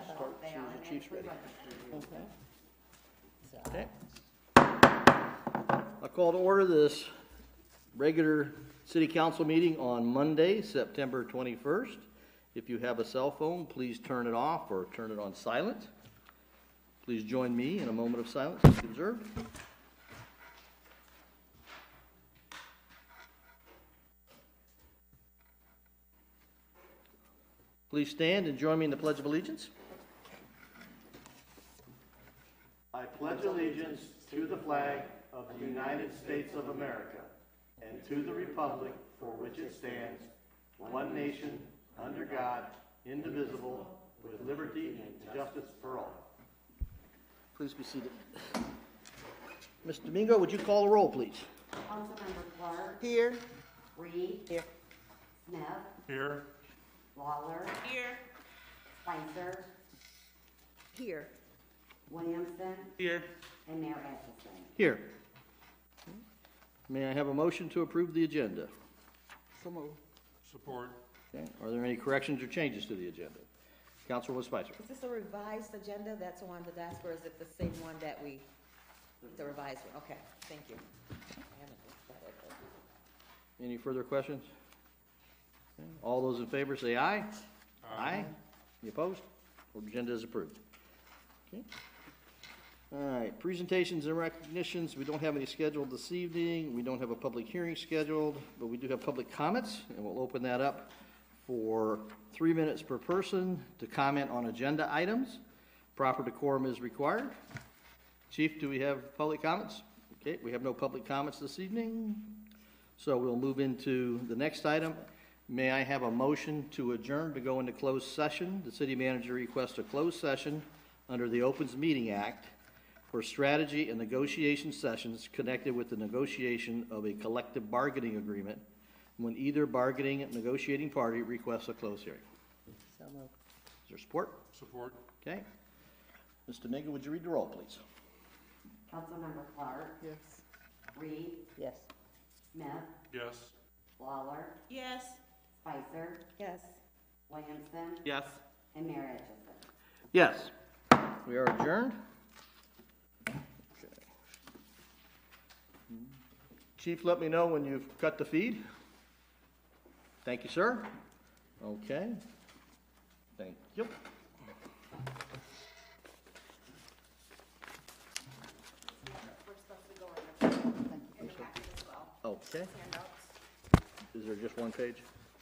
Start as soon as the chief's ready. Okay. I call to order this regular city council meeting on Monday, September 21st. If you have a cell phone, please turn it off or turn it on silent. Please join me in a moment of silence as you observe. Please stand and join me in the Pledge of Allegiance. I pledge allegiance to the flag of the United States of America and to the republic for which it stands, one nation, under God, indivisible, with liberty and justice for all. Please be seated. Ms. Domingo, would you call the roll, please? Councilmember Clark. Here. Reed. Here. Smith. Here. Lawler. Here. Spicer. Here. Williamson. Here. And Mayor Atchison. Here. May I have a motion to approve the agenda? So move. Support. Okay. Are there any corrections or changes to the agenda? Councilwoman Spicer. Is this a revised agenda? That's the one to ask, or is it the same one that the revised one? Okay, thank you. I haven't looked at it, but- Any further questions? Okay. All those in favor say aye. Aye. Any opposed? The agenda is approved. Okay. All right, presentations and recognitions. We don't have any scheduled this evening. We don't have a public hearing scheduled, but we do have public comments, and we'll open that up for 3 minutes per person to comment on agenda items. Proper decorum is required. Chief, do we have public comments? Okay, we have no public comments this evening. So we'll move into the next item. May I have a motion to adjourn to go into closed session? The city manager requests a closed session under the Opens Meeting Act for strategy and negotiation sessions connected with the negotiation of a collective bargaining agreement when either bargaining and negotiating party requests a closed hearing. So moved. Is there support? Support. Okay. Ms. Domingo, would you read the roll, please? Councilmember Clark. Yes. Reed. Yes. Smith. Yes. Lawler. Yes. Spicer. Yes. Williamson. Yes. And Mayor Atchison. Yes. We are adjourned. Okay. Chief, let me know when you've cut the feed. Thank you, sir. Okay. Thank you. We're supposed to go in the packet as well. Okay. Handouts. Is there just one page?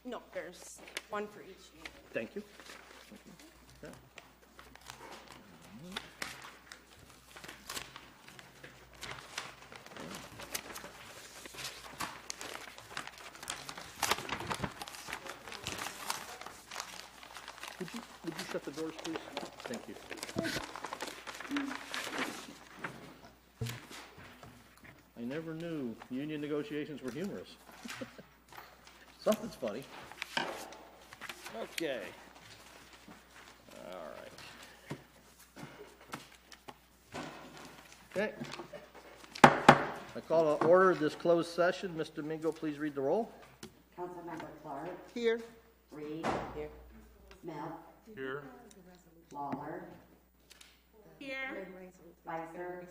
No, there's one for each unit. Thank you. Okay. Would you shut the doors, please? Thank you. I never knew union negotiations were humorous. Something's funny. Okay. All right. Okay. I call to order this closed session. Ms. Domingo, please read the roll. Councilmember Clark. Here. Reed. Here. Smith. Here. Lawler. Here. Spicer.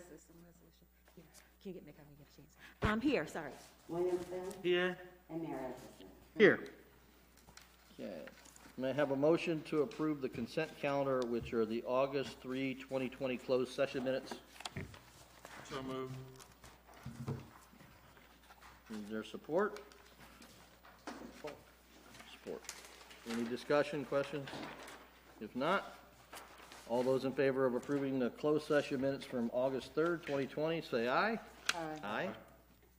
Can you get Nick? I'm gonna get a chance. Here, sorry. Williamson. Here. And Mayor Atchison. Here. Okay. May I have a motion to approve the consent calendar, which are the August 3, 2020 closed session minutes? So moved. Is there support? Support. Any discussion, questions? If not, all those in favor of approving the closed session minutes from August 3rd, 2020, say aye. Aye. Aye.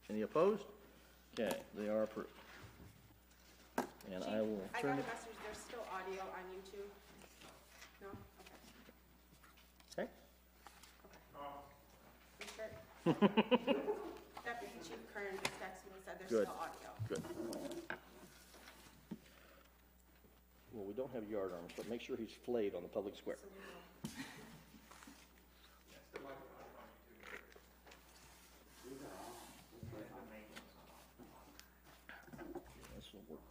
Any opposed? Okay, they are approved. And I will I turn got a it. message, there's still audio on YouTube. No? Okay. Okay. You sure? Deputy Chief Kern just texted me and said there's Good. still audio. Good. Well, we don't have yard arms, but make sure he's flayed on the public square. This will work.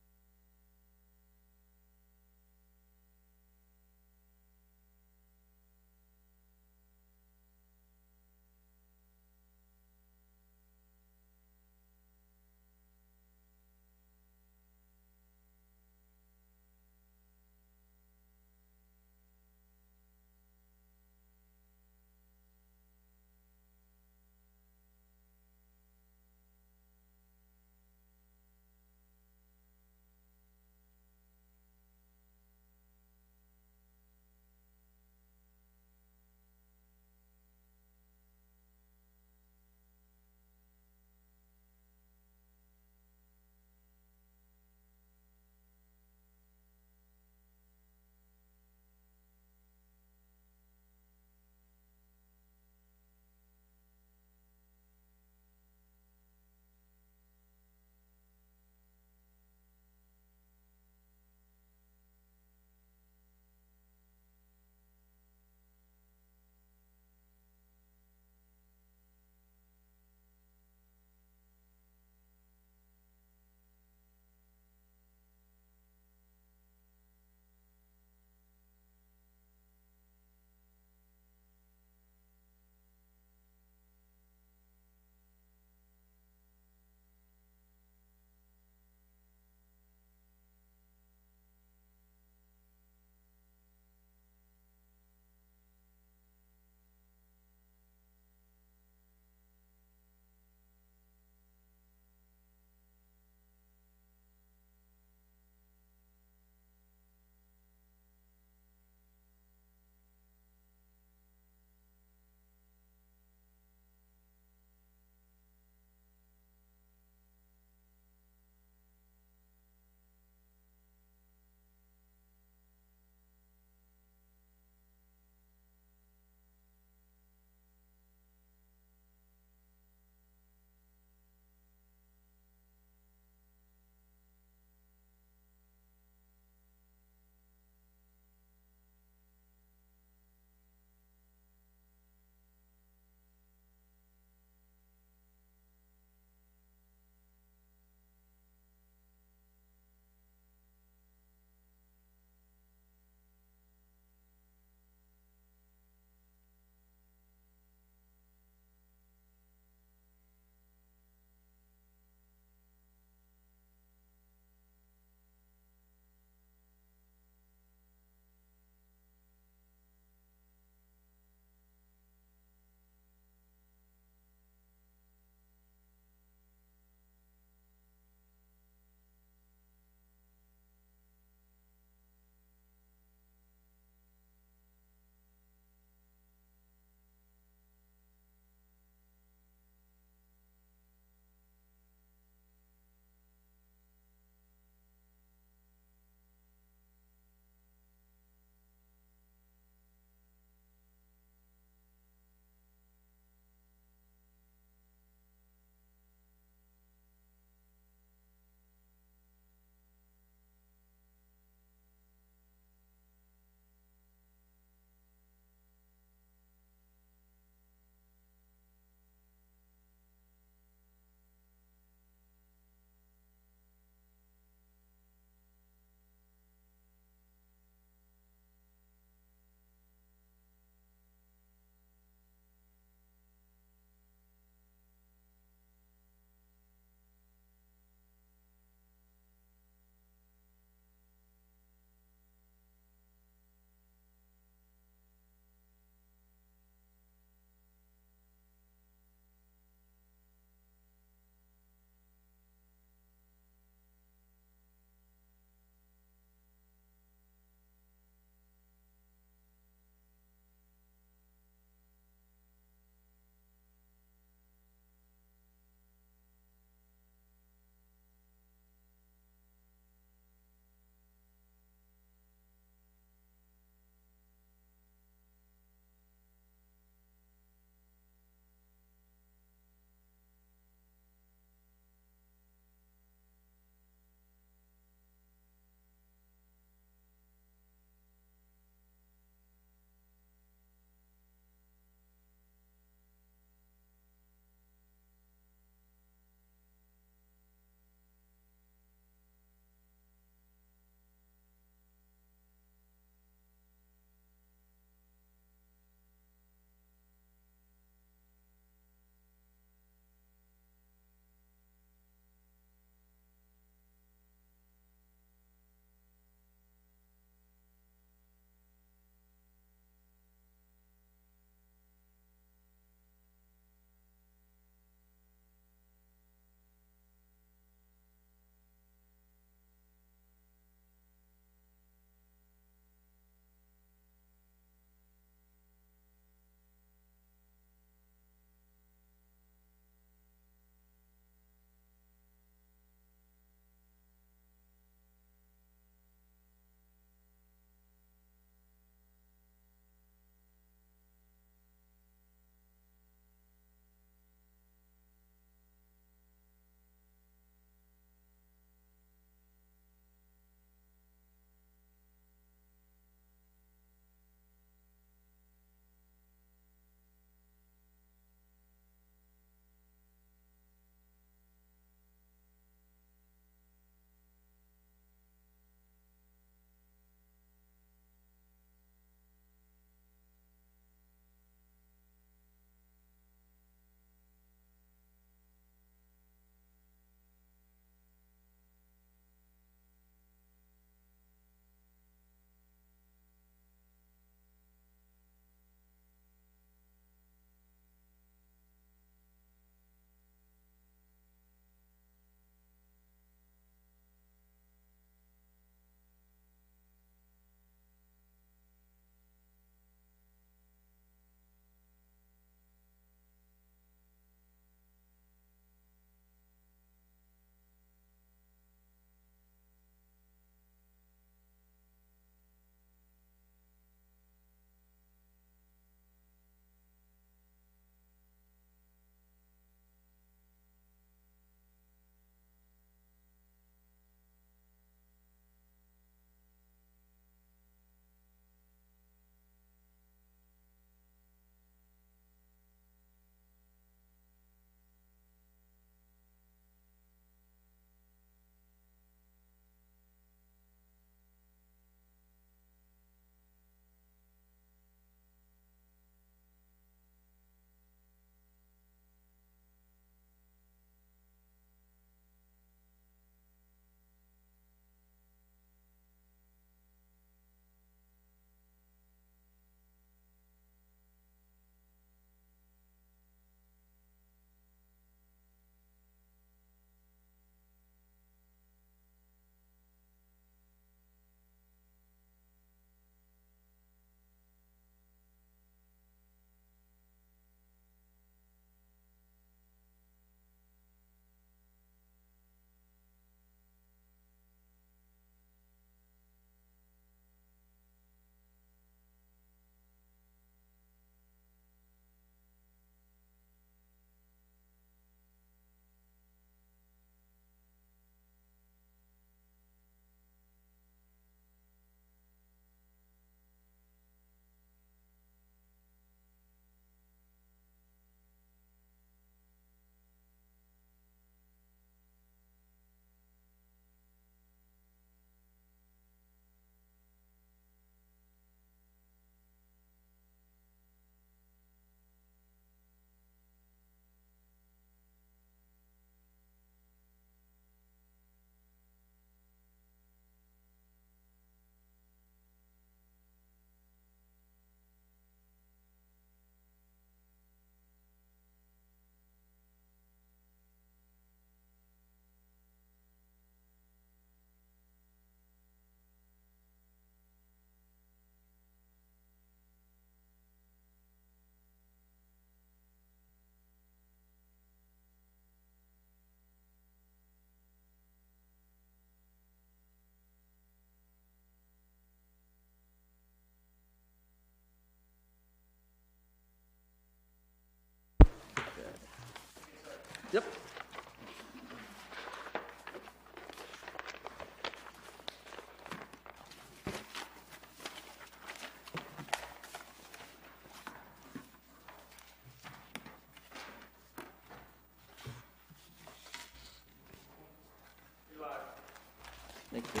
Thank you.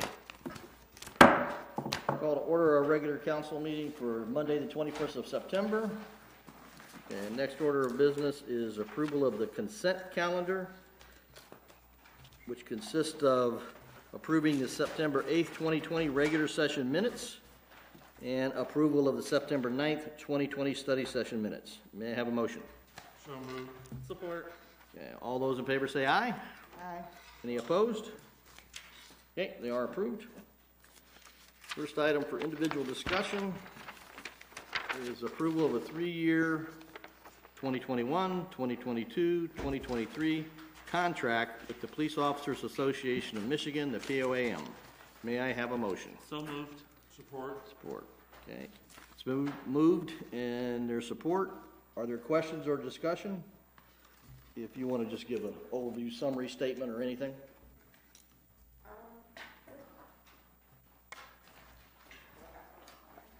Call to order our regular council meeting for Monday, the 21st of September. And next order of business is approval of the consent calendar, which consists of approving the September 8th, 2020 regular session minutes and approval of the September 9th, 2020 study session minutes. May I have a motion? So moved. Support. Okay, all those in favor say aye. Aye. Any opposed? Okay, they are approved. First item for individual discussion is approval of a 3-year 2021, 2022, 2023 contract with the Police Officers Association of Michigan, the POAM. May I have a motion? So moved. Support. Support. Okay. It's been moved and there's support. Are there questions or discussion? If you want to just give an overview summary statement or anything.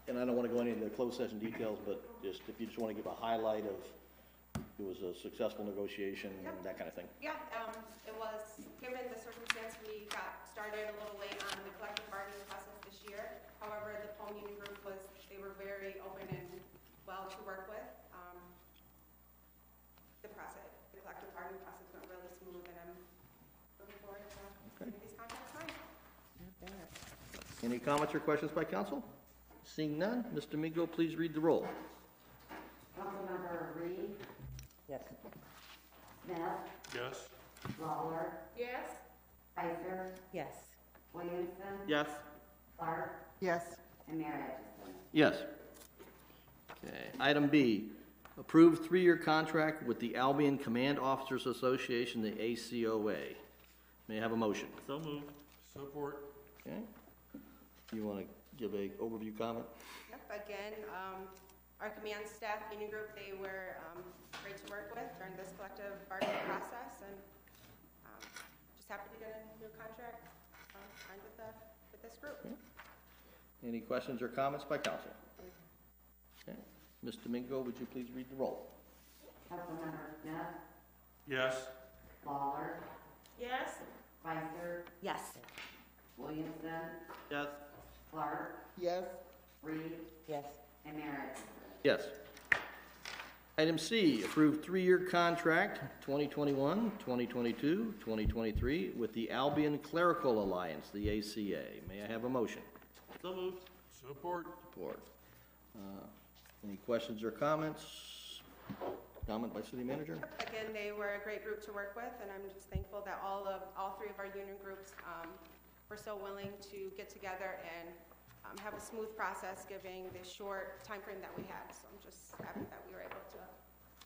And I don't want to go into the closed session details, but just if you just want to give a highlight of it was a successful negotiation and that kind of thing. Yeah, it was, given the circumstance, we got started a little late on the collective bargaining process this year. However, the Pole Union Group they were very open and well to work with. The collective bargaining process went really smooth, and I'm looking forward to getting these contracts signed. Not bad. Any comments or questions by council? Seeing none, Mr. Mingo, please read the roll. Councilmember Reed, Yes. Smith, Yes. Lawler, Yes? Spicer, Yes. Williamson, Yes. Clark, Yes. and Mayor Atchison. Yes. Okay, item B, approved 3-year contract with the Albion Command Officers Association, the ACOA. May I have a motion? So moved. Support. Okay. You want to give a overview comment? Yep, again, our command staff union group, they were great to work with during this collective bargaining process, and just happy to get a new contract signed with this group. Any questions or comments by council? Okay. Mr. Mingo, would you please read the roll? Councilmember Smith, Yes. Lawler, Yes? Spicer, Yes. Williamson, Yes. Clark, Yes. Reed, Yes. and Mayor Atchison. Yes. Item C, approved 3-year contract, 2021, 2022, 2023, with the Albion Clerical Alliance, the ACA. May I have a motion? So moved. Support. Support. Any questions or comments? Comment by city manager? Again, they were a great group to work with, and I'm just thankful that all 3 of our union groups were so willing to get together and have a smooth process, given the short time frame that we had. So I'm just happy that we were able to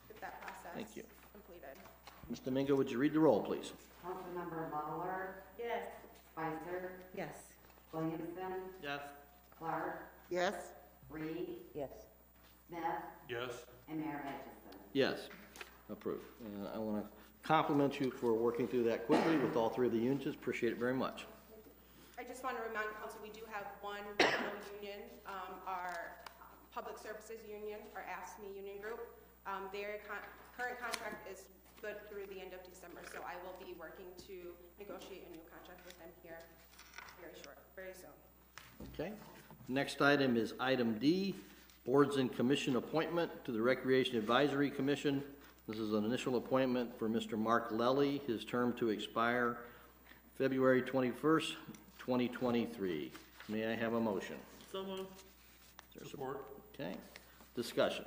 get that process Thank you. completed. Mr. Mingo, would you read the roll, please? Councilmember Lawler, Yes. Spicer, Yes. Williamson, Yes. Clark, Yes. Reed, Yes. Smith, Yes. and Mayor Atchison. Yes. Approved. And I want to compliment you for working through that quickly with all 3 of the unions. Appreciate it very much. I just want to remind council, we do have one regional union, our Public Services Union, our AFSCME union group. Their current contract is good through the end of December, so I will be working to negotiate a new contract with them here very soon. Okay. Next item is item D, Boards and Commission appointment to the Recreation Advisory Commission. This is an initial appointment for Mr. Mark Lelly, his term to expire February 21st, 2023. May I have a motion? So moved. Is there Support. Okay. Discussion.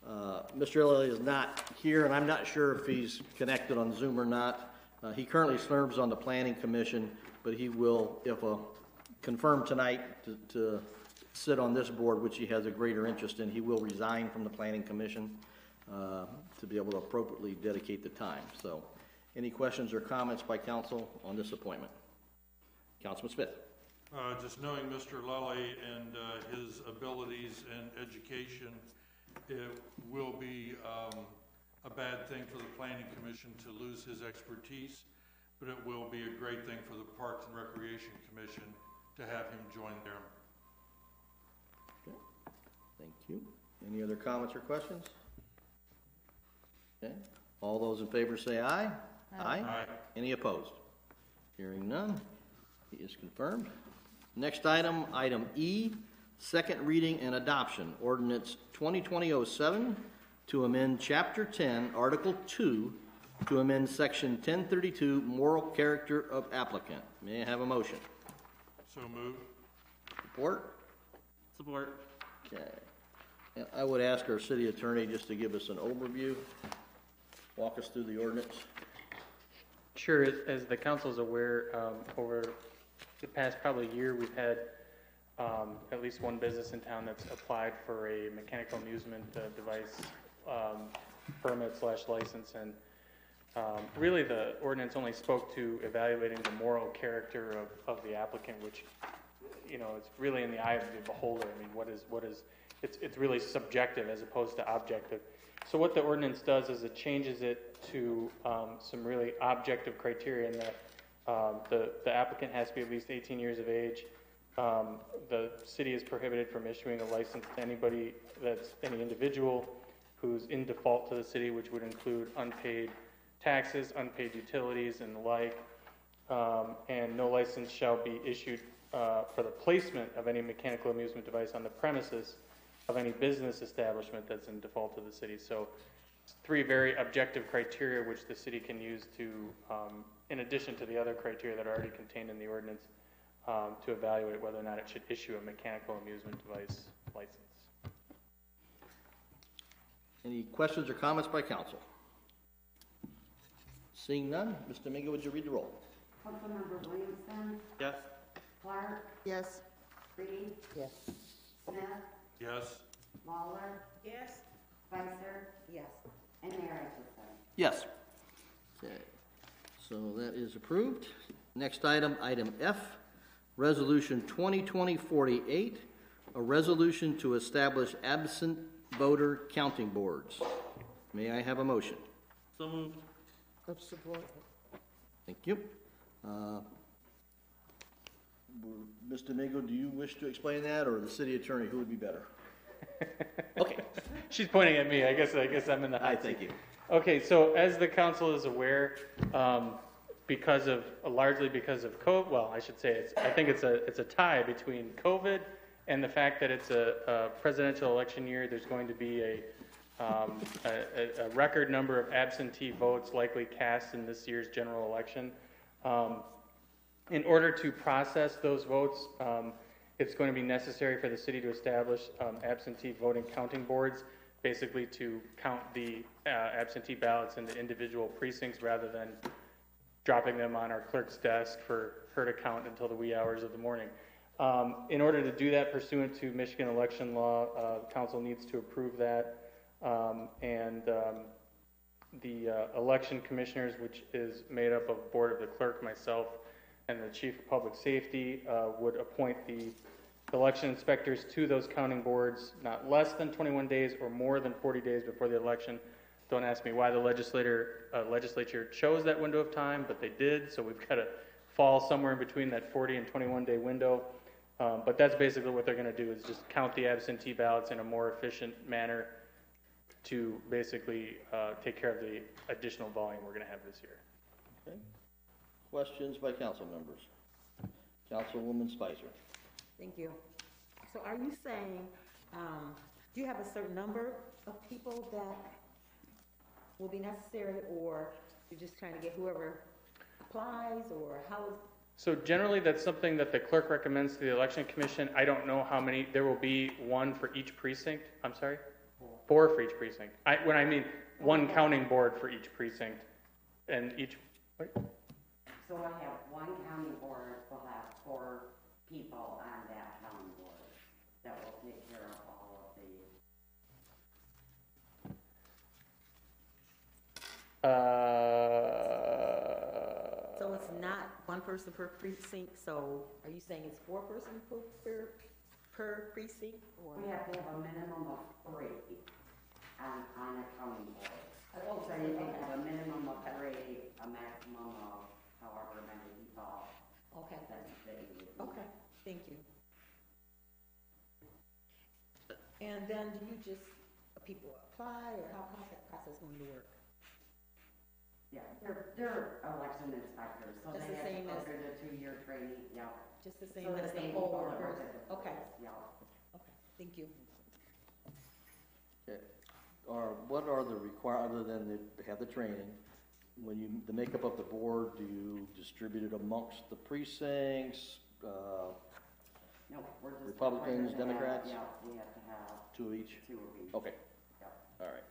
Mr. Lelly is not here, and I'm not sure if he's connected on Zoom or not. He currently serves on the Planning Commission, but he will, if confirmed tonight, to sit on this board, which he has a greater interest in. He will resign from the Planning Commission to be able to appropriately dedicate the time. So, any questions or comments by council on this appointment? Councilman Smith. Just knowing Mr. Lally and his abilities and education, it will be a bad thing for the Planning Commission to lose his expertise, but it will be a great thing for the Parks and Recreation Commission to have him join there. Okay. Thank you. Any other comments or questions? Okay. All those in favor say aye. Aye. Aye. Any opposed? Hearing none. He is confirmed. Next item, item E, second reading and adoption, ordinance 2020-07 to amend Chapter 10, Article 2, to amend Section 1032, moral character of applicant. May I have a motion? So moved. Support? Support. Okay. And I would ask our city attorney just to give us an overview, walk us through the ordinance. Sure, as the council is aware, over the past probably year, we've had at least one business in town that's applied for a mechanical amusement device permit/license, and really the ordinance only spoke to evaluating the moral character of the applicant, which, you know, it's really in the eye of the beholder. I mean, it's really subjective as opposed to objective. So what the ordinance does is it changes it to some really objective criteria, in that the applicant has to be at least 18 years of age. The city is prohibited from issuing a license to anybody that's any individual who's in default to the city, which would include unpaid taxes, unpaid utilities, and the like. And no license shall be issued for the placement of any mechanical amusement device on the premises of any business establishment that's in default to the city. So three very objective criteria which the city can use to, in addition to the other criteria that are already contained in the ordinance, to evaluate whether or not it should issue a mechanical amusement device license. Any questions or comments by council? Seeing none, Mr. Domingo, would you read the roll? Councilmember Williamson, Yes. Clark, Yes. Reed, Yes. Smith, Yes. Lawler, Yes. Spicer, Yes. and Mayor Atchison. Yes. Okay, so that is approved. Next item, item F, Resolution 2020-48, a resolution to establish absent voter counting boards. May I have a motion? So moved. Support. Thank you. Mr. Domingo, do you wish to explain that, or the city attorney? Who would be better? Okay. She's pointing at me. I guess I'm in the hot I seat. thank you. Okay, so as the council is aware, largely because of COVID, well, I should say I think it's a tie between COVID and the fact that it's a presidential election year. There's going to be a record number of absentee votes likely cast in this year's general election. In order to process those votes, it's going to be necessary for the city to establish absentee voting counting boards, basically to count the absentee ballots in the individual precincts rather than dropping them on our clerk's desk for her to count until the wee hours of the morning. In order to do that pursuant to Michigan election law, the council needs to approve that. The election commissioners, which is made up of board of the clerk, myself, and the chief of public safety, would appoint the election inspectors to those counting boards not less than 21 days or more than 40 days before the election. Don't ask me why the legislature chose that window of time, but they did, so we've got to fall somewhere in between that 40 and 21 day window. But that's basically what they're going to do, is just count the absentee ballots in a more efficient manner to basically take care of the additional volume we're going to have this year. Okay. Questions by council members? Councilwoman Spicer. Thank you. So are you saying, do you have a certain number of people that will be necessary, or you're just trying to get whoever applies, or how is? So generally, that's something that the clerk recommends to the election commission. I don't know how many. There will be one for each precinct. I'm sorry? 4 for each precinct. When I mean one counting board for each precinct, and each. Wait. So I have one county board, will have 4 people on that county board that will take care of all of the. So it's not one person per precinct, so are you saying it's 4 person per precinct, or? We have to have a minimum of 3 on a county board. So you can have a minimum of 3, a maximum of however many people. Okay, That's the. okay, thank you. And then do you just, people apply, or how's that process going to work? Yeah, they're election inspectors, so Just they the have to same go as- through the 2-year training, yeah. Just the So same as the same poll people that workers? work at the Okay, polls, Yeah. okay, thank you. Okay. Or what are the other than they have the training, when you, the makeup of the board, do you distribute it amongst the precincts, No, we're just. Republicans, required to have- Democrats? Yeah, we have to have 2 of each? 2 of each. Okay, Yep. all right.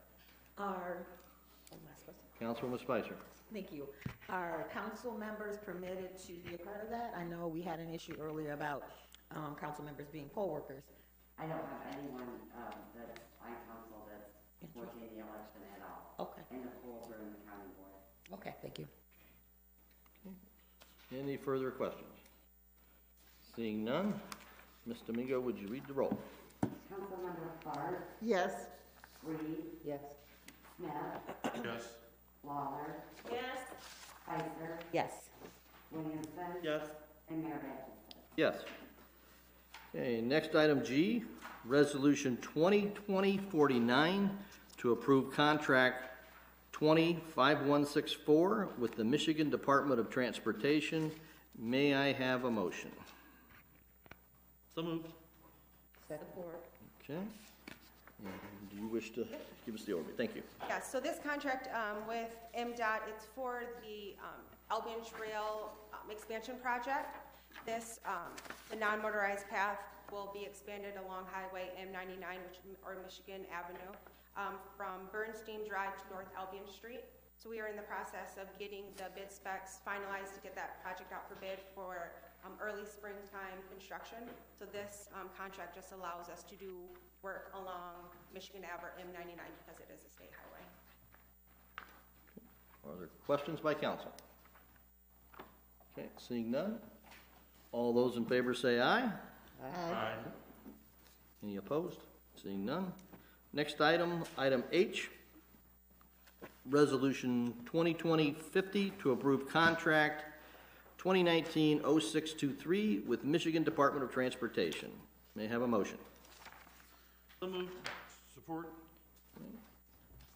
Last question. Councilwoman Spicer. Thank you. Are council members permitted to be a part of that? I know we had an issue earlier about, council members being poll workers. I don't have anyone, that's on council that's working the election at all. Okay, And the polls are in the county board. okay, thank you. Any further questions? Seeing none, Ms. Domingo, would you read the roll? Councilmember Clark, Yes. Reed, Yes. Smith, Yes. Lawler, Yes. Spicer, Yes. Williamson. Yes. And Mayor Atkinson. Yes. Okay, next item G, Resolution 2020-49 to approve contract 205164 with the Michigan Department of Transportation. May I have a motion? So moved. Support. Okay. And do you wish to give us the overview? Thank you. Yeah, so this contract with MDOT, it's for the Albion Trail expansion project. This, the non-motorized path will be expanded along Highway M99, or Michigan Avenue, from Bernstein Drive to North Albion Street. So we are in the process of getting the bid specs finalized to get that project out for bid for early springtime construction. So this contract just allows us to do work along Michigan Ave or M99 because it is a state highway. Are there questions by council? Okay, seeing none. All those in favor say aye. Aye. Any opposed? Seeing none. Next item, item H, Resolution 2020-50 to approve contract 2019-0623 with Michigan Department of Transportation. May I have a motion? So moved. Support?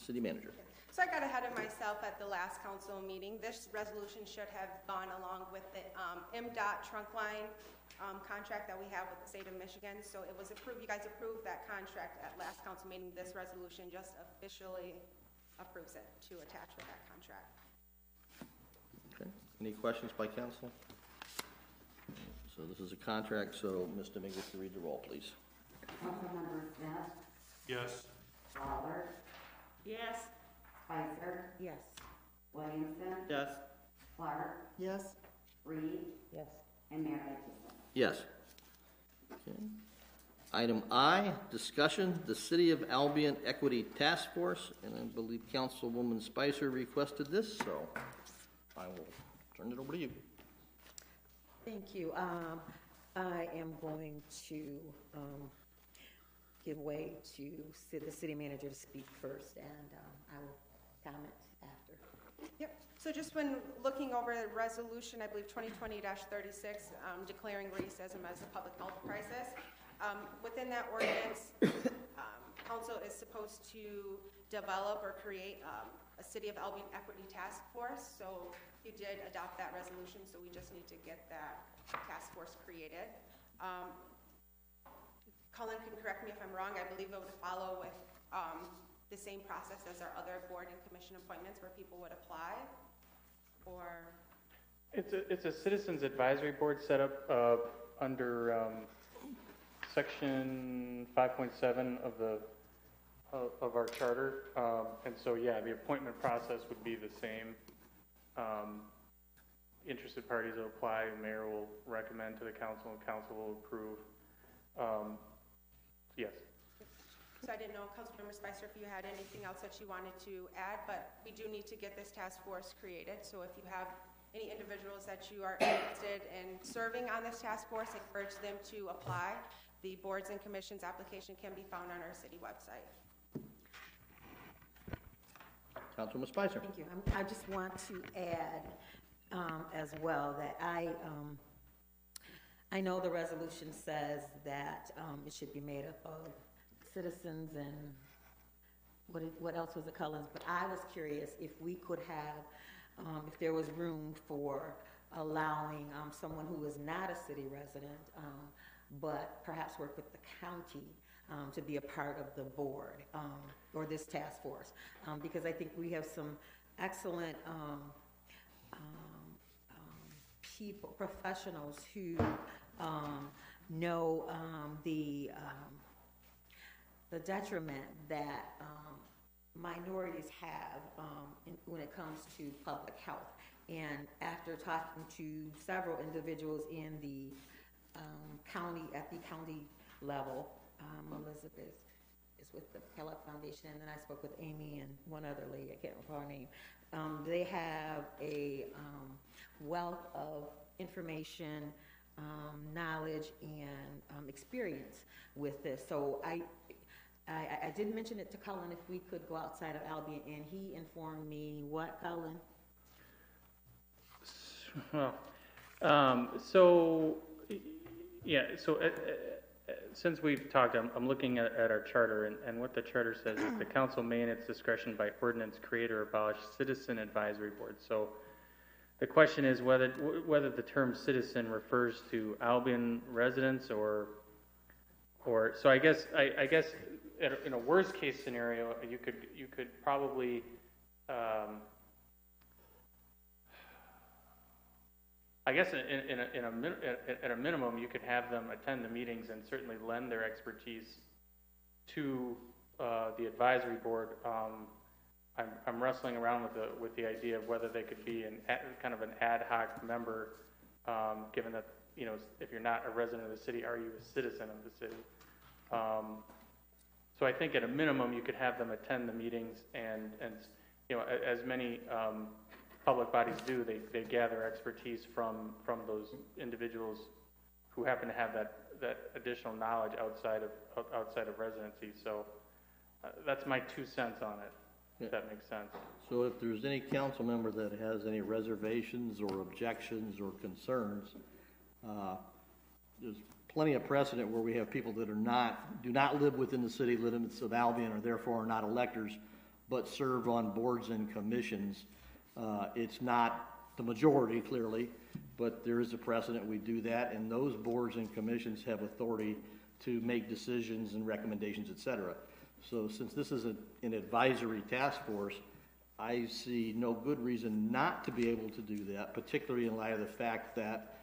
City Manager. So I got ahead of myself at the last council meeting. This resolution should have gone along with the MDOT trunk line contract that we have with the state of Michigan. So it was approved, you guys approved that contract at last council meeting. This resolution just officially approves it to attach with that contract. Okay. Any questions by council? So this is a contract, so Ms. Dominguez, to read the roll, please. Councilmember Smith, Yes. Lawler, Yes. Spicer, Yes. Williamson, Yes. Clark, Yes. Reed, Yes. and Mayor Atkinson. Yes. Okay. Item I, discussion, the City of Albion Equity Task Force, and I believe Councilwoman Spicer requested this, so I will turn it over to you. Thank you. I am going to give way to the city manager to speak first, and I will comment after. Yep, so just when looking over the resolution, I believe 2020-36, declaring racism as a public health crisis, within that ordinance, council is supposed to develop or create a City of Albion Equity Task Force. So you did adopt that resolution, so we just need to get that task force created. Colin can correct me if I'm wrong, I believe it would follow with the same process as our other board and commission appointments where people would apply, or? It's a citizens advisory board set up under section 5.7 of our charter, and so yeah, the appointment process would be the same. Interested parties will apply, the mayor will recommend to the council, and council will approve. Yes. So I didn't know, Councilmember Spicer, if you had anything else that you wanted to add, but we do need to get this task force created. So if you have any individuals that you are interested in serving on this task force, encourage them to apply. The boards and commissions application can be found on our city website. Councilwoman Spicer. Thank you. I just want to add as well that I know the resolution says that it should be made up of citizens and what else was it, Collins? But I was curious if we could have if there was room for allowing someone who is not a city resident, but perhaps work with the county to be a part of the board or this task force. Because I think we have some excellent people, professionals who know the detriment that minorities have when it comes to public health. And after talking to several individuals in the county, at the county level, Elizabeth is with the Kellogg Foundation, and then I spoke with Amy and one other lady, I can't recall her name. They have a wealth of information, knowledge, and experience with this. So I did mention it to Cullen if we could go outside of Albion, and he informed me what, Cullen? Well, since we've talked, I'm looking at our charter, and what the charter says is the council may in its discretion by ordinance create or abolish citizen advisory boards. So the question is whether the term citizen refers to Albion residents or so I guess in a worst case scenario, you could probably I guess at a minimum, you could have them attend the meetings and certainly lend their expertise to the advisory board. I'm wrestling around with the idea of whether they could be kind of an ad hoc member, given that, you know, if you're not a resident of the city, are you a citizen of the city? So I think at a minimum, you could have them attend the meetings and you know, as many public bodies do, they gather expertise from those individuals who happen to have that additional knowledge outside of residency. So that's my 2 cents on it, if that makes sense. So if there's any council member that has any reservations or objections or concerns, there's plenty of precedent where we have people that do not live within the city limits of Albion, or therefore are not electors, but serve on boards and commissions. It's not the majority, clearly, but there is a precedent we do that, and those boards and commissions have authority to make decisions and recommendations, et cetera. So since this is an advisory task force, I see no good reason not to be able to do that, particularly in light of the fact that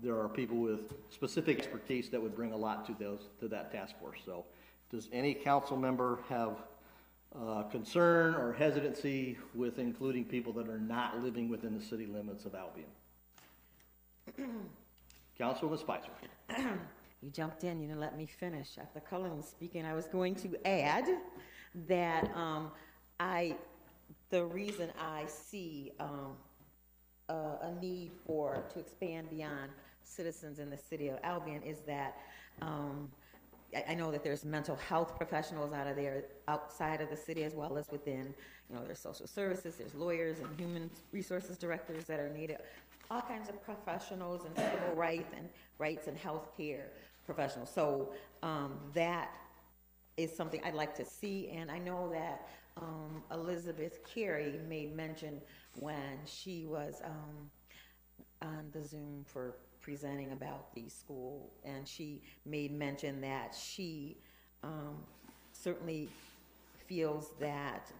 there are people with specific expertise that would bring a lot to that task force. So does any council member have concern or hesitancy with including people that are not living within the city limits of Albion? Councilwoman Spicer. You jumped in, you didn't let me finish. After Cullen was speaking, I was going to add that the reason I see a need to expand beyond citizens in the city of Albion is that I know that there's mental health professionals outside of the city, as well as within. You know, there's social services, there's lawyers and human resources directors that are needed. All kinds of professionals and civil rights and health care professionals. So that is something I'd like to see. And I know that Elizabeth Carey made mention when she was on the Zoom for presenting about the school, and she made mention that she certainly feels that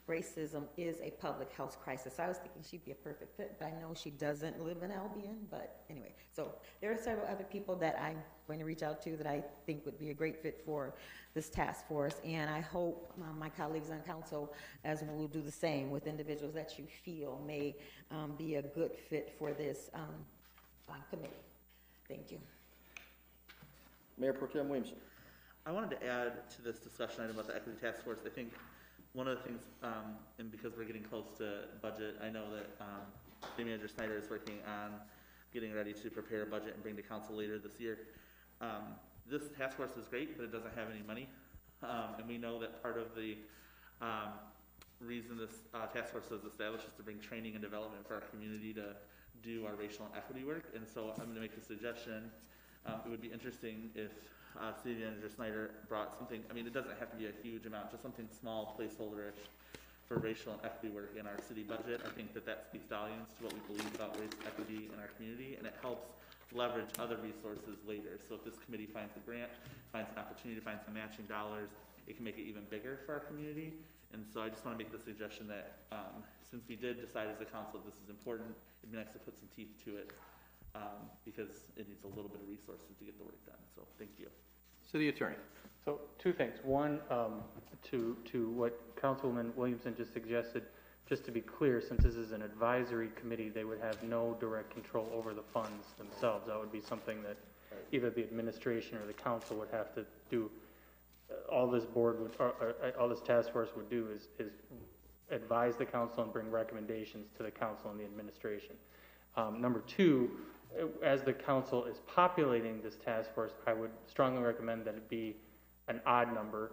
racism is a public health crisis. I was thinking she'd be a perfect fit, but I know she doesn't live in Albion. But anyway, so there are several other people that I'm going to reach out to that I think would be a great fit for this task force, and I hope my colleagues on council as well will do the same with individuals that you feel may be a good fit for this committee. Thank you. Mayor Pro Tem Williamson. I wanted to add to this discussion item about the equity task force. I think one of the things, and because we're getting close to budget, I know that City Manager Snyder is working on getting ready to prepare a budget and bring to council later this year. This task force is great, but it doesn't have any money. And we know that part of the reason this task force was established is to bring training and development for our community to do our racial and equity work. And so I'm going to make a suggestion. It would be interesting if City Manager Snyder brought something. I mean, it doesn't have to be a huge amount, just something small, placeholder-ish, for racial and equity work in our city budget. I think that speaks volumes to what we believe about race equity in our community, and it helps leverage other resources later. So if this committee finds a grant, finds an opportunity to find some matching dollars, it can make it even bigger for our community. And so I just want to make the suggestion that since we did decide as a council this is important, it'd be nice to put some teeth to it because it needs a little bit of resources to get the work done. So thank you. City Attorney. So two things. One, to what Councilwoman Williamson just suggested, just to be clear, since this is an advisory committee, they would have no direct control over the funds themselves. That would be something that either the administration or the council would have to do. All this board would, or all this task force would do is advise the council and bring recommendations to the council and the administration. Number two, as the council is populating this task force, I would strongly recommend that it be an odd number.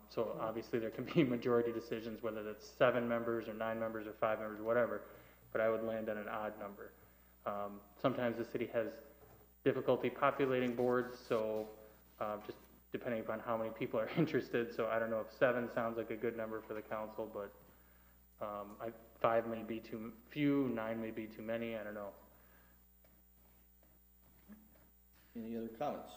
So obviously there can be majority decisions, whether that's 7 members or 9 members or 5 members, whatever, but I would land on an odd number. Sometimes the city has difficulty populating boards, so just depending upon how many people are interested. So I don't know if 7 sounds like a good number for the council, but 5 may be too few, 9 may be too many, I don't know. Any other comments?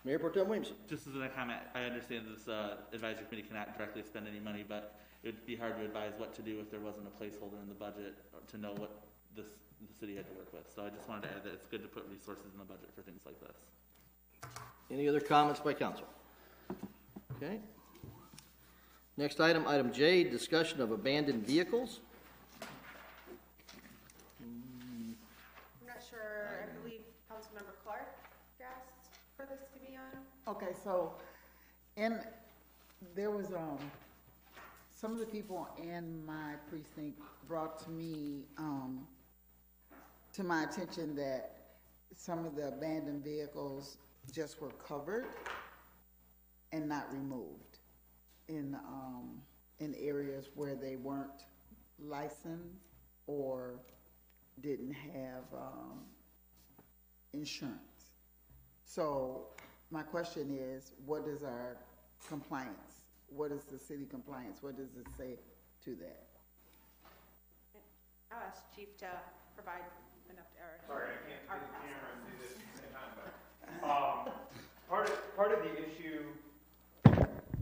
Mayor Pro Tem Williamson. Just as a comment, I understand this advisory committee cannot directly spend any money, but it would be hard to advise what to do if there wasn't a placeholder in the budget to know what the city had to work with. So I just wanted to add that it's good to put resources in the budget for things like this. Any other comments by council? Okay. Next item, item J, discussion of abandoned vehicles. I'm not sure, I believe Councilmember Clark asked for this to be on. Okay, so, there was, some of the people in my precinct brought to me, to my attention that some of the abandoned vehicles just were covered and not removed in areas where they weren't licensed or didn't have, insurance. So my question is, what is our compliance? What is the city compliance? What does it say to that? I'll ask Chief to provide enough, Sorry, I can't see the camera and do this at the same time, but part of the issue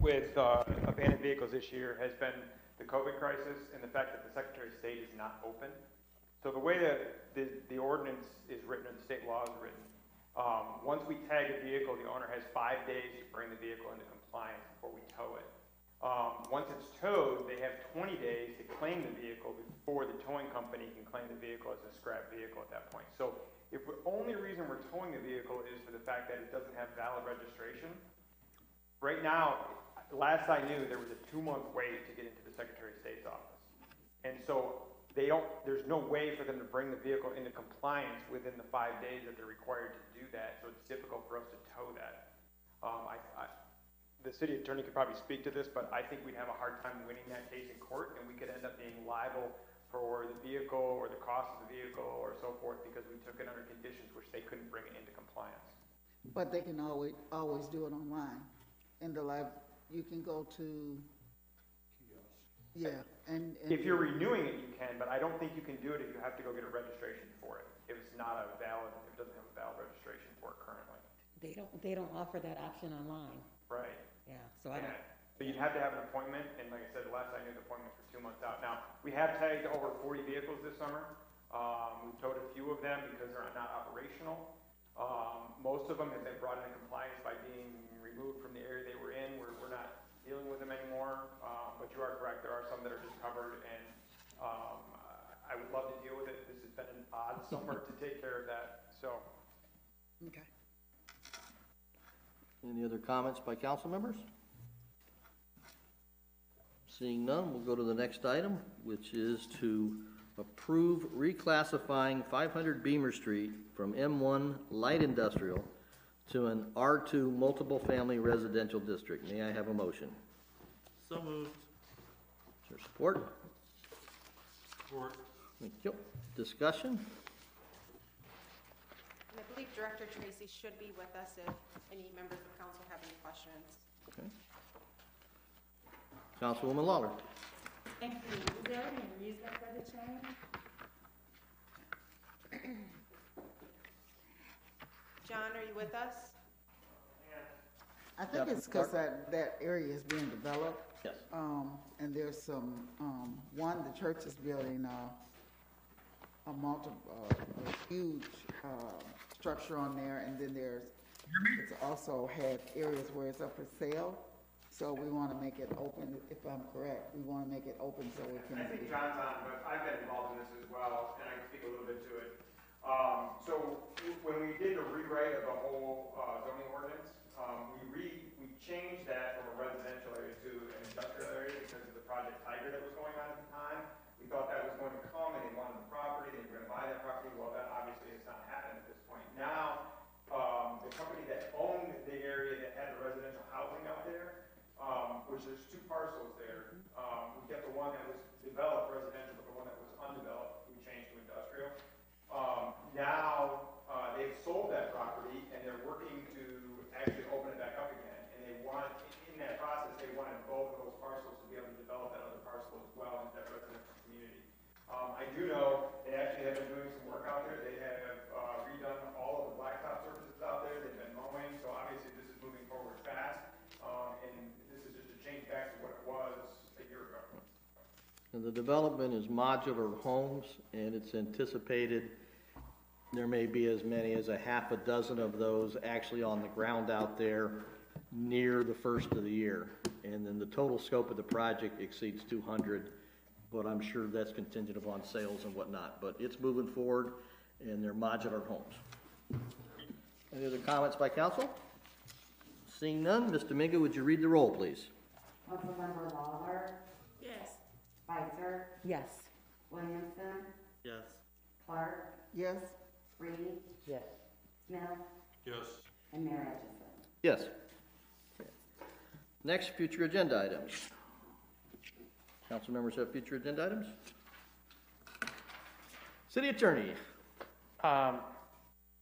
with abandoned vehicles this year has been the COVID crisis and the fact that the Secretary of State is not open. So the way that the ordinance is written, or the state law is written, once we tag a vehicle, the owner has 5 days to bring the vehicle into compliance before we tow it. Once it's towed, they have 20 days to claim the vehicle before the towing company can claim the vehicle as a scrap vehicle at that point. So if the only reason we're towing the vehicle is for the fact that it doesn't have valid registration, right now, last I knew, there was a 2-month wait to get into the Secretary of State's office. And so there's no way for them to bring the vehicle into compliance within the 5 days that they're required to do that, so it's difficult for us to tow that. The city attorney could probably speak to this, but I think we'd have a hard time winning that case in court, and we could end up being liable for the vehicle or the cost of the vehicle or so forth because we took it under conditions which they couldn't bring it into compliance. But they can always do it online. In the lab, you can go to, yeah, and If you're renewing it, you can, but I don't think you can do it if you have to go get a registration for it. If it doesn't have a valid registration for it currently. They don't offer that option online. Right. Yeah, so I don't. So you'd have to have an appointment, and like I said, the last I knew, the appointments were 2 months out. Now, we have tagged over 40 vehicles this summer. We've towed a few of them because they're not operational. Most of them have been brought into compliance by being removed from the area they were in. We're not dealing with them anymore, but you are correct. There are some that are just covered, and I would love to deal with it. This has been an odd summer to take care of that, so. okay. Any other comments by council members? Seeing none, we'll go to the next item, which is to approve reclassifying 500 Beamer Street from M1 Light Industrial to an R2 Multiple Family Residential District. May I have a motion? So moved. Is there support? Support. Thank you. Discussion? And I believe Director Tracy should be with us if any members of council have any questions. Okay. Councilwoman Lawler. Thank you. Is there any reason for the change? John, are you with us? I think Yep. it's because that area is being developed. Yes. And there's some, one, the church is building a huge, structure on there, and then it's also had areas where it's up for sale. So we want to make it open, if I'm correct, we want to make it open so we can. I think John's on, but I've been involved in this as well, and I can speak a little bit to it. So when we did the rewrite of the whole zoning ordinance, we changed that from a residential area to an industrial area because of the Project Tiger that was going on at the time. We thought that was going to come and they wanted the property, they were going to buy that property. Well, that obviously has not happened at this point. Now, the company that owned the area that had the residential housing out there, which there's two parcels there. We kept the one that was developed residential, but the one that was undeveloped, we changed to industrial. Now, they've sold that property and they're working to actually open it back up again. And they want, in that process, they wanted both of those parcels to be able to develop that other parcel as well into that residential community. I do know they actually have been doing some work out there. They have redone all of the blacktop surfaces out there. They've been mowing, so obviously this is moving forward fast. And this is just a change back to what it was a year ago. And the development is modular homes, and it's anticipated there may be as many as a half a dozen of those actually on the ground out there near the first of the year. And then the total scope of the project exceeds 200, but I'm sure that's contingent upon sales and whatnot. But it's moving forward, and they're modular homes. Any other comments by council? Seeing none, Ms. Domingo, would you read the roll, please? Councilmember Lawler, Yes. Spicer, Yes. Williamson, Yes. Clark, Yes, Reed, Yes. Smith, Yes. and Mayor Atchison. Yes. Next, future agenda items. Council members have future agenda items? City Attorney.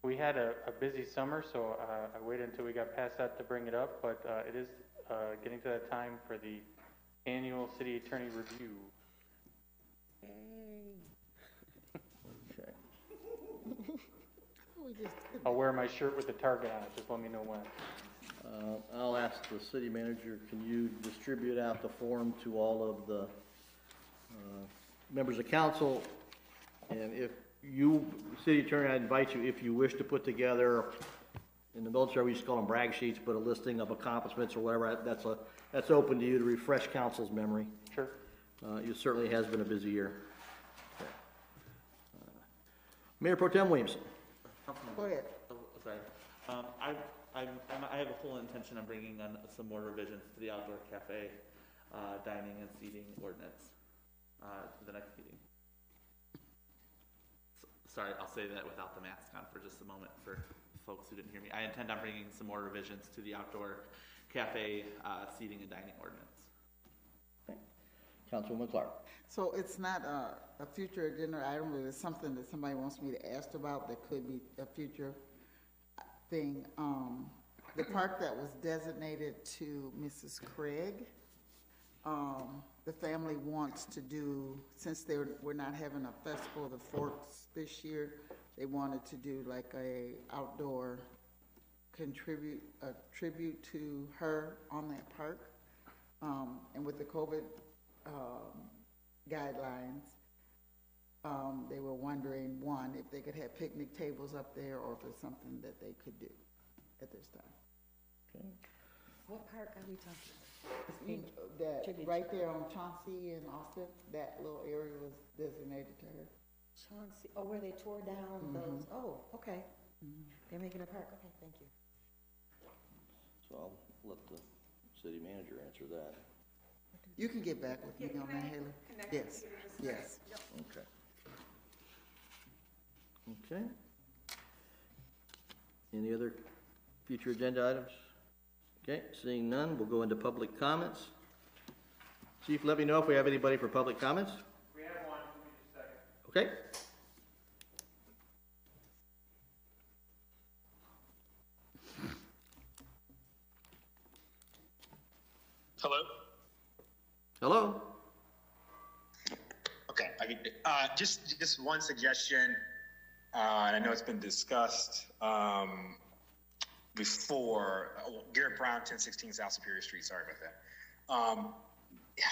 We had a busy summer, so I waited until we got past that to bring it up, but it is getting to that time for the annual city attorney review. Okay. I'll wear my shirt with the target on it, just let me know when. I'll ask the city manager, can you distribute out the form to all of the members of council? And if you, city attorney, I invite you, if you wish to put together, in the military we used to call them brag sheets, but a listing of accomplishments or whatever, that's open to you to refresh council's memory. Sure. It certainly has been a busy year. Mayor Pro Tem Williamson. go ahead. Oh, sorry. I have a full intention of bringing on some more revisions to the outdoor cafe, dining and seating ordinance, to the next meeting. Sorry, I'll say that without the mask on for just a moment for folks who didn't hear me. I intend on bringing some more revisions to the outdoor cafe, seating and dining ordinance. Councilwoman Clark. So it's not a future agenda item, but it's something that somebody wants me to ask about that could be a future thing. The park that was designated to Mrs. Craig, the family wants to do, since we're not having a Festival of the Forks this year, they wanted to do like a outdoor tribute to her on that park. And with the COVID guidelines, they were wondering, one, if they could have picnic tables up there or if it's something that they could do at this time. Okay. What park are we talking? That, Tribute. right there on Chauncey and Austin, that little area was designated to her. Chauncey, oh, where they tore down those, oh, okay. They're making a park, okay, thank you. So I'll let the city manager answer that. You can get back with me Yeah, on can that, I Haley. connect Yes, with you to yes. discuss? Yep. Okay. Okay. Any other future agenda items? Okay, seeing none, we'll go into public comments. Chief, let me know if we have anybody for public comments. We have one, give me just a second. Okay. Hello? Just one suggestion, and I know it's been discussed before. Garrett Brown, 1016 South Superior Street. Sorry about that.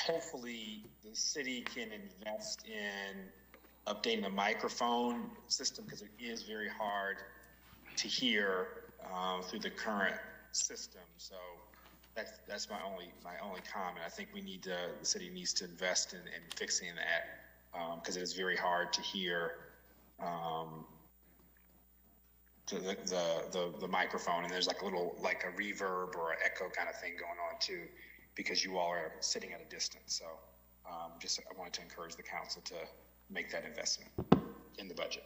Hopefully, the city can invest in updating the microphone system because it is very hard to hear through the current system. So that's my only comment. I think the city needs to invest in fixing that because it is very hard to hear the microphone, and there's like a reverb or an echo kind of thing going on too, because you all are sitting at a distance. So I wanted to encourage the council to make that investment in the budget.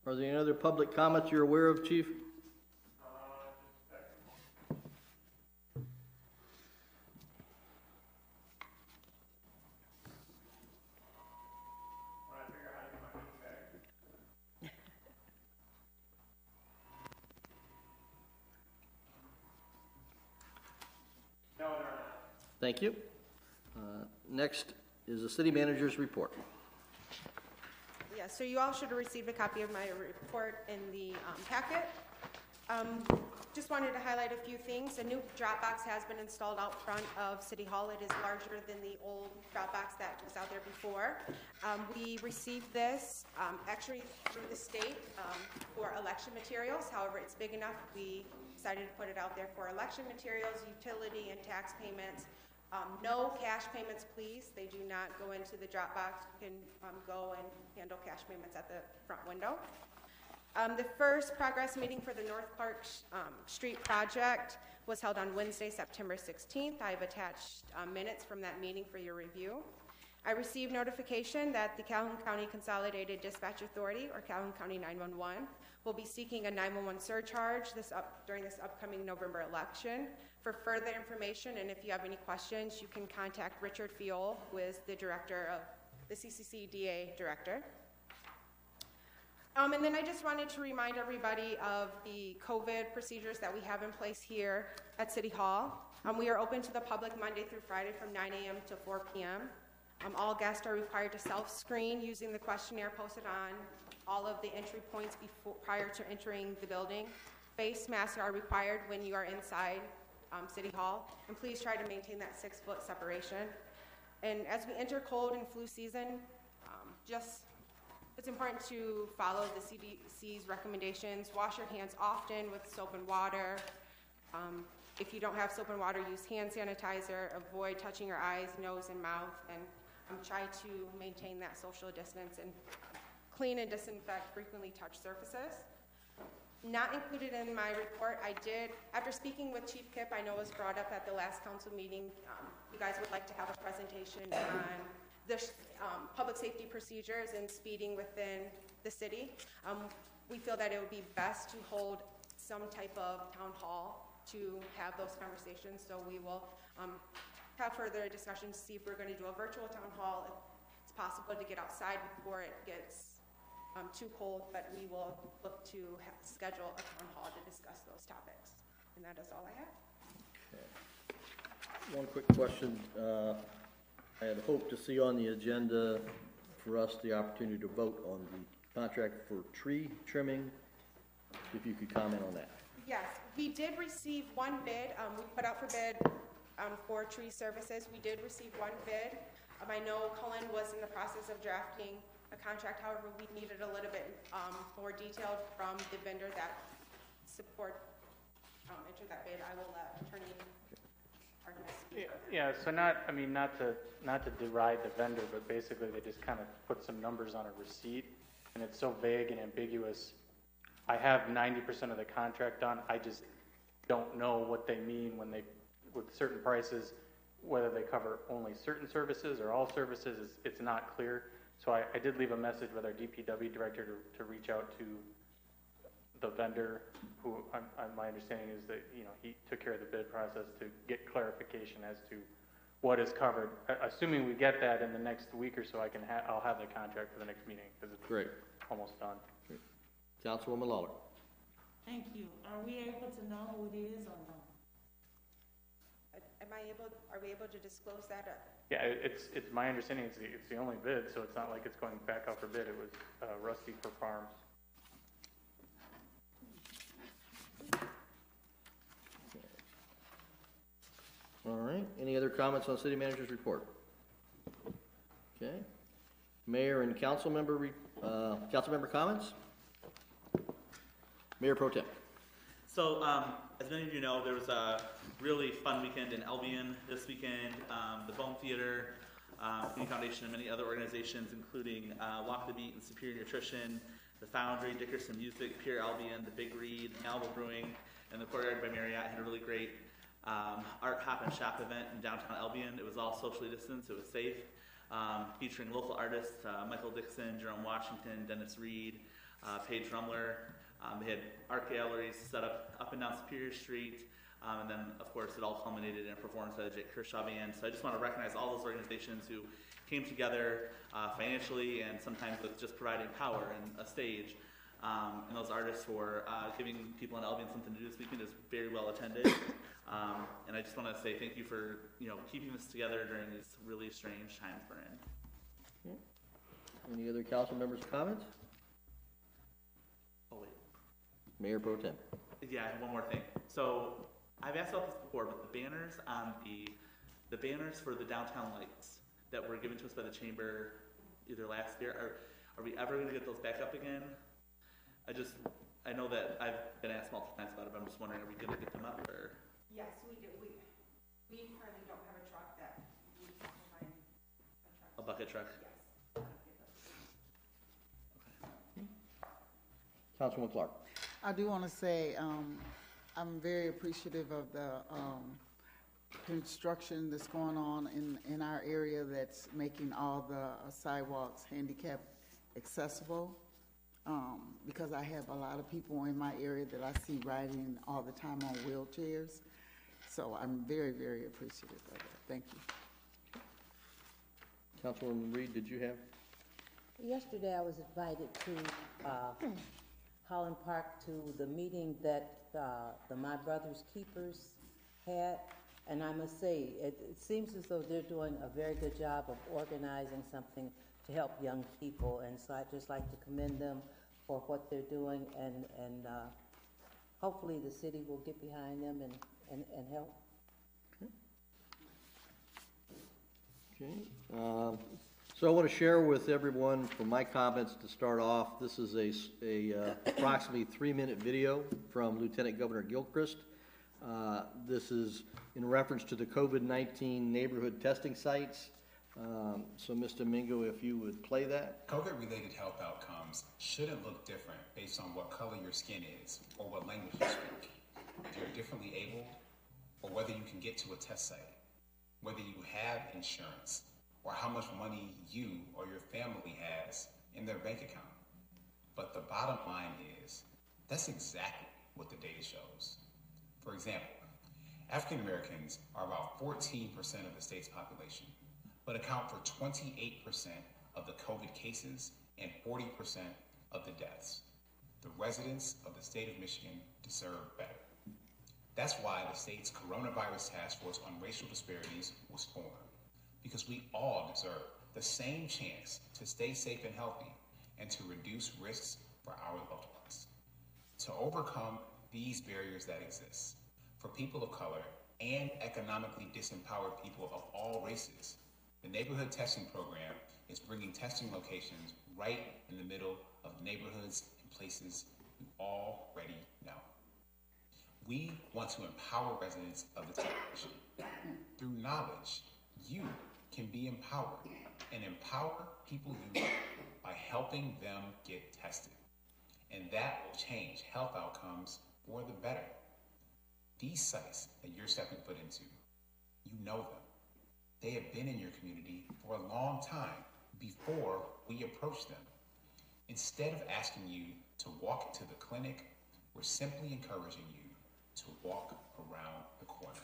Are there any other public comments you're aware of, Chief? Thank you. Next is the city manager's report. Yeah, so you all should have received a copy of my report in the packet. Just wanted to highlight a few things. A new drop box has been installed out front of City Hall. It is larger than the old drop box that was out there before. We received this actually through the state for election materials. However, it's big enough. We decided to put it out there for election materials, utility, and tax payments. No cash payments, please. They do not go into the drop box. You can go and handle cash payments at the front window. The first progress meeting for the North Clark Street project was held on Wednesday, September 16th. I've attached minutes from that meeting for your review. I received notification that the Calhoun County Consolidated Dispatch Authority, or Calhoun County 911, will be seeking a 911 surcharge during this upcoming November election. For further information, and if you have any questions, you can contact Richard Fiol, who is the director of the CCCDA director. And then I just wanted to remind everybody of the COVID procedures that we have in place here at City Hall. We are open to the public Monday through Friday from 9 a.m. to 4 p.m. All guests are required to self-screen using the questionnaire posted on all of the entry points prior to entering the building. Face masks are required when you are inside City Hall, and please try to maintain that 6-foot separation. And as we enter cold and flu season, it's important to follow the CDC's recommendations. Wash your hands often with soap and water. If you don't have soap and water, use hand sanitizer. Avoid touching your eyes, nose, and mouth, and try to maintain that social distance and clean and disinfect frequently touched surfaces. Not included in my report, I did, after speaking with Chief Kipp, I know it was brought up at the last council meeting, you guys would like to have a presentation on the public safety procedures and speeding within the city. We feel that it would be best to hold some type of town hall to have those conversations, so we will have further discussions to see if we're going to do a virtual town hall. It's possible to get outside before it gets too cold, but we will look to schedule a town hall to discuss those topics. And that is all I have. Okay. One quick question. I had hoped to see on the agenda for us the opportunity to vote on the contract for tree trimming. If you could comment on that. Yes, we did receive one bid. We put out for bid for tree services. We did receive one bid. I know Cullen was in the process of drafting a contract. However, we needed a little bit more detailed from the vendor that entered that bid. I will let Attorney Artemis speak. Yeah, so not to deride the vendor, but basically they just kind of put some numbers on a receipt, and it's so vague and ambiguous. I have 90% of the contract done. I just don't know what they mean when they, with certain prices, whether they cover only certain services or all services. It's not clear. So I did leave a message with our DPW director to reach out to the vendor, who my understanding is that he took care of the bid process to get clarification as to what is covered. Assuming we get that in the next week or so, I'll have the contract for the next meeting because it's great, almost done. Great. Councilwoman Lawler. Thank you. Are we able to know who it is or no? are we able to disclose that? Yeah, it's my understanding it's the only bid, so it's not like it's going back out for bid. It was Rusty for Farms. All right, any other comments on city manager's report? Okay. Mayor and council member comments? Mayor Pro Tem. So, as many of you know, there was a really fun weekend in Albion this weekend. The Bone Theater, Community Foundation, and many other organizations, including Walk the Beat and Superior Nutrition, the Foundry, Dickerson Music, Pure Albion, the Big Read, Alba Brewing, and the Courtyard by Marriott had a really great art hop and shop event in downtown Albion. It was all socially distanced. It was safe, featuring local artists, Michael Dixon, Jerome Washington, Dennis Reed, Paige Rumler. They had art galleries set up and down Superior Street, and then, of course, it all culminated in a performance by the Jake Kershaw Band. So I just want to recognize all those organizations who came together financially and sometimes with just providing power and a stage. And those artists for giving people in Albion something to do this weekend is very well attended. And I just want to say thank you for keeping this together during these really strange times we're in. Any other council members' comments? Oh wait. Mayor Pro Tem. Yeah, one more thing. So I've asked about this before, but the banners on the banners for the downtown lights that were given to us by the chamber either last year, are we ever going to get those back up again? I know that I've been asked multiple times about it, but I'm just wondering, are we going to get them up or? Yes, we do. We currently don't have a truck that we can provide a truck. A bucket truck? Yes. Councilwoman Clark. I do want to say, I'm very appreciative of the construction that's going on in our area that's making all the sidewalks handicap accessible. Because I have a lot of people in my area that I see riding all the time on wheelchairs. So I'm very, very appreciative of that. Thank you. Councilwoman Reed, did you have? Yesterday, I was invited to Holland Park to the meeting that the My Brother's Keepers had. And I must say, it seems as though they're doing a very good job of organizing something to help young people. And so I'd just like to commend them for what they're doing. And hopefully the city will get behind them and help. Okay. So I want to share with everyone from my comments to start off. This is a approximately 3-minute video from Lieutenant Governor Gilchrist. This is in reference to the COVID-19 neighborhood testing sites. So Ms. Domingo, if you would play that. COVID-related health outcomes shouldn't look different based on what color your skin is or what language you speak. If you're differently able, or whether you can get to a test site, whether you have insurance, or how much money you or your family has in their bank account. But the bottom line is, that's exactly what the data shows. For example, African Americans are about 14% of the state's population, but account for 28% of the COVID cases and 40% of the deaths. The residents of the state of Michigan deserve better. That's why the state's Coronavirus Task Force on Racial Disparities was formed, because we all deserve the same chance to stay safe and healthy and to reduce risks for our loved ones. To overcome these barriers that exist for people of color and economically disempowered people of all races, the Neighborhood Testing Program is bringing testing locations right in the middle of neighborhoods and places you already know. We want to empower residents of the Nation. Through knowledge, you can be empowered and empower people you love by helping them get tested. And that will change health outcomes for the better. These sites that you're stepping foot into, you know them. They have been in your community for a long time before we approached them. Instead of asking you to walk into the clinic, we're simply encouraging you to walk around the corner.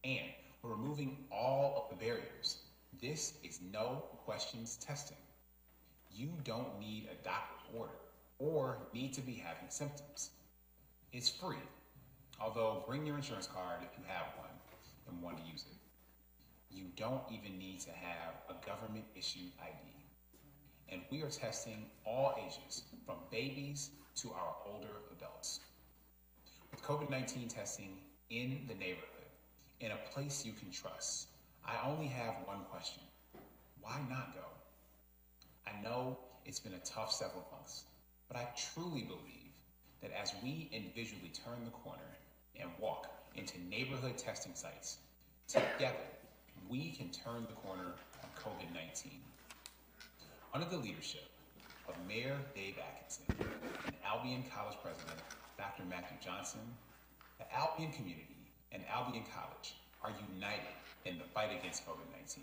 And we're removing all of the barriers. This is no questions testing. You don't need a doctor's order or need to be having symptoms. It's free, although bring your insurance card if you have one, and want to use it. You don't even need to have a government-issued ID. And we are testing all ages, from babies to our older adults. With COVID-19 testing in the neighborhood, in a place you can trust, I only have one question. Why not go? I know it's been a tough several months, but I truly believe that as we individually turn the corner and walk into neighborhood testing sites, together we can turn the corner on COVID-19. Under the leadership of Mayor Dave Atkinson and Albion College President Dr. Matthew Johnson, the Albion community and Albion College are united in the fight against COVID-19.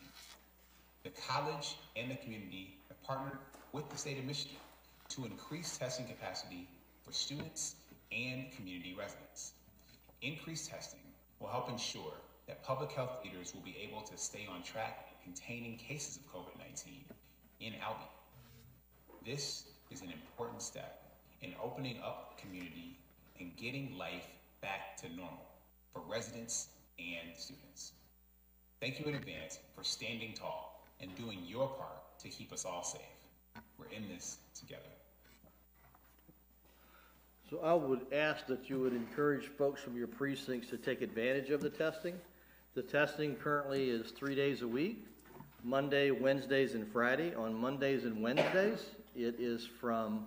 The college and the community have partnered with the state of Michigan to increase testing capacity for students and community residents. Increased testing will help ensure that public health leaders will be able to stay on track in containing cases of COVID-19 in Albion. This is an important step in opening up the community and getting life back to normal for residents and students. Thank you in advance for standing tall and doing your part to keep us all safe. We're in this together. So I would ask that you would encourage folks from your precincts to take advantage of the testing. The testing currently is 3 days a week, Monday, Wednesdays, and Friday. On Mondays and Wednesdays, it is from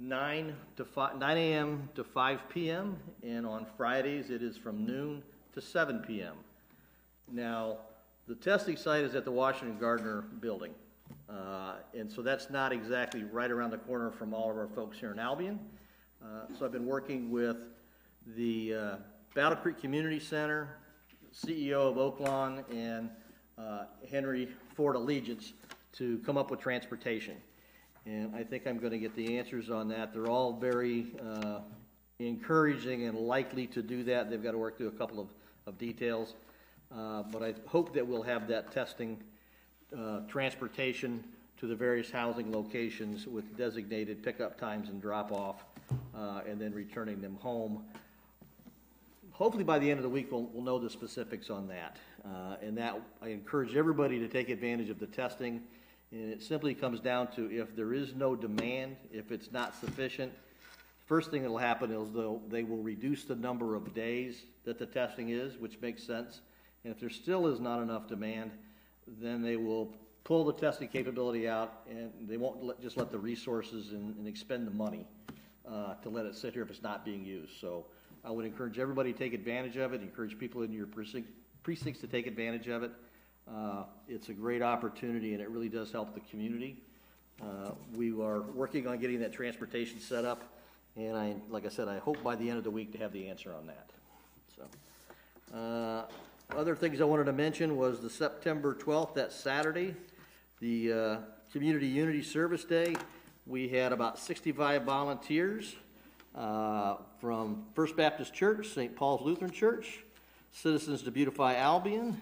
9 a.m. to 5 p.m., and on Fridays, it is from noon to 7 p.m. Now, the testing site is at the Washington Gardner building, and so that's not exactly right around the corner from all of our folks here in Albion. So I've been working with the Battle Creek Community Center, CEO of Oaklawn, and Henry Ford Allegiance to come up with transportation. And I think I'm going to get the answers on that. They're all very encouraging and likely to do that. They've got to work through a couple of details. But I hope that we'll have that testing transportation to the various housing locations with designated pickup times and drop-off, and then returning them home. Hopefully by the end of the week, we'll know the specifics on that. And that, I encourage everybody to take advantage of the testing. And it simply comes down to, if there is no demand, if it's not sufficient, first thing that'll happen is they will reduce the number of days that the testing is, which makes sense. And if there still is not enough demand, then they will pull the testing capability out, and they won't just let the resources and expend the money to let it sit here if it's not being used. So I would encourage everybody to take advantage of it, encourage people in your precincts to take advantage of it. It's a great opportunity, and it really does help the community. We are working on getting that transportation set up, and like I said, I hope by the end of the week to have the answer on that. So, other things I wanted to mention was the September 12th, that Saturday, the Community Unity Service Day. We had about 65 volunteers from First Baptist Church, St. Paul's Lutheran Church, Citizens to Beautify Albion,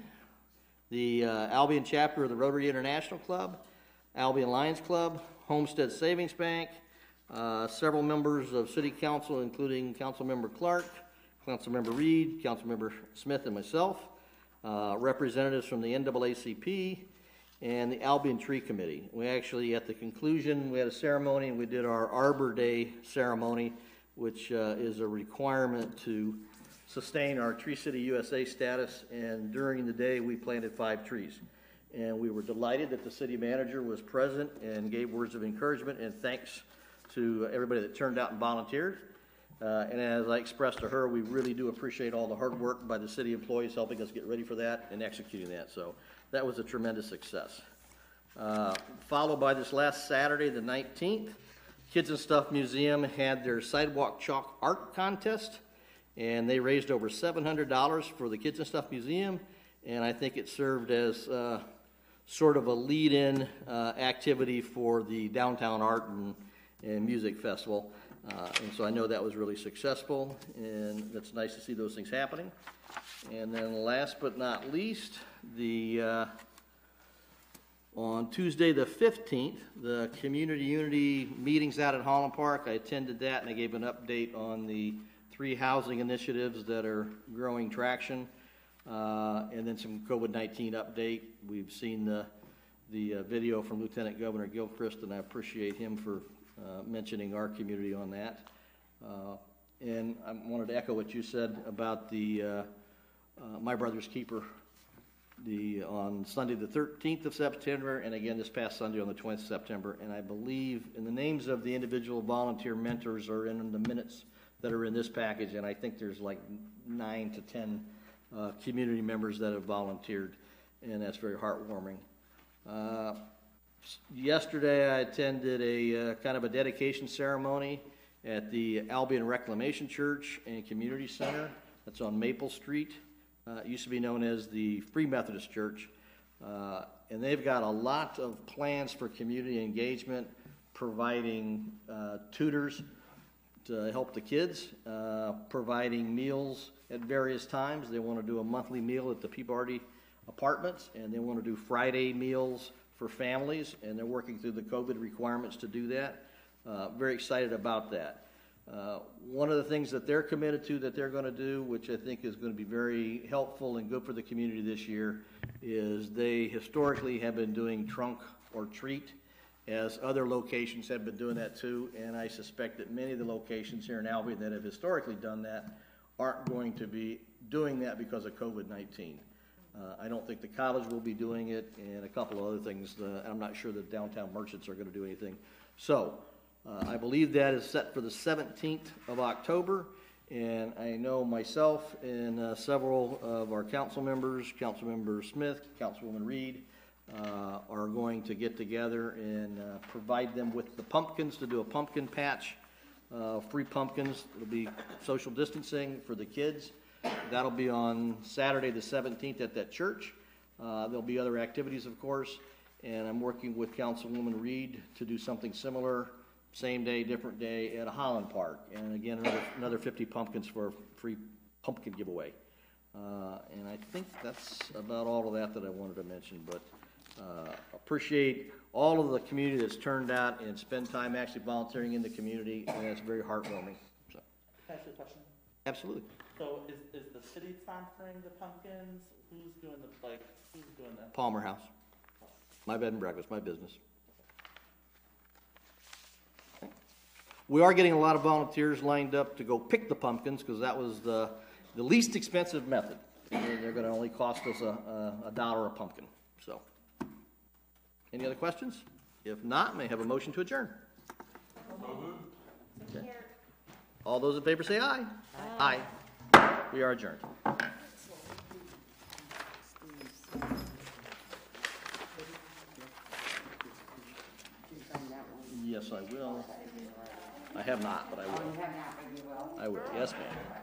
the Albion chapter of the Rotary International Club, Albion Lions Club, Homestead Savings Bank, several members of City Council, including Councilmember Clark, Councilmember Reed, Councilmember Smith, and myself, representatives from the NAACP, and the Albion Tree Committee. We actually, at the conclusion, we had a ceremony, and we did our Arbor Day ceremony, which is a requirement to sustain our Tree City USA status, and during the day, we planted 5 trees. And we were delighted that the city manager was present and gave words of encouragement and thanks to everybody that turned out and volunteered. And as I expressed to her, we really do appreciate all the hard work by the city employees helping us get ready for that and executing that. So that was a tremendous success. Followed by this last Saturday, the 19th, Kids and Stuff Museum had their sidewalk chalk art contest, and they raised over $700 for the Kids and Stuff Museum, and I think it served as sort of a lead-in activity for the Downtown Art and Music Festival. And so I know that was really successful, and it's nice to see those things happening. And then last but not least, on Tuesday the 15th, the Community Unity meetings out at Holland Park. I attended that, and I gave an update on the 3 housing initiatives that are growing traction. And then some COVID-19 update. We've seen the video from Lieutenant Governor Gilchrist, and I appreciate him for mentioning our community on that. And I wanted to echo what you said about the My Brother's Keeper on Sunday the 13th of September, and again this past Sunday on the 20th of September. And I believe in the names of the individual volunteer mentors are in the minutes that are in this package, and I think there's like 9 to 10 community members that have volunteered, and that's very heartwarming. Yesterday I attended a kind of a dedication ceremony at the Albion Reclamation Church and Community Center. That's on Maple Street. It used to be known as the Free Methodist Church. And they've got a lot of plans for community engagement, providing tutors to help the kids, providing meals at various times. They want to do a monthly meal at the Peabody Apartments, and they want to do Friday meals for families, and they're working through the COVID requirements to do that. Very excited about that. One of the things that they're committed to that they're going to do, which I think is going to be very helpful and good for the community this year, is they historically have been doing trunk or treat, as other locations have been doing that too, and I suspect that many of the locations here in Albion that have historically done that aren't going to be doing that because of COVID-19. I don't think the college will be doing it, and a couple of other things. I'm not sure the downtown merchants are going to do anything. So I believe that is set for the 17th of October, and I know myself and several of our council members, Councilmember Smith, Councilwoman Reed, are going to get together and provide them with the pumpkins to do a pumpkin patch, free pumpkins. It'll be social distancing for the kids. That'll be on Saturday the 17th at that church. There'll be other activities, of course, and I'm working with Councilwoman Reed to do something similar, same day, different day, at a Holland Park. And again, another 50 pumpkins for a free pumpkin giveaway. And I think that's about all of that I wanted to mention, but appreciate all of the community that's turned out and spend time actually volunteering in the community, and that's very heartwarming. So. Can I ask you a question? Absolutely. So is the city sponsoring the pumpkins? Who's doing that? Palmer House. My bed and breakfast, my business. We are getting a lot of volunteers lined up to go pick the pumpkins, because that was the least expensive method. They're going to only cost us $1 a pumpkin. So, any other questions? If not, may I have a motion to adjourn? Okay. All those in favor say aye. Aye. We are adjourned. Yes, I will. I have not, but I will. You have not, but you will? I will. Yes, ma'am.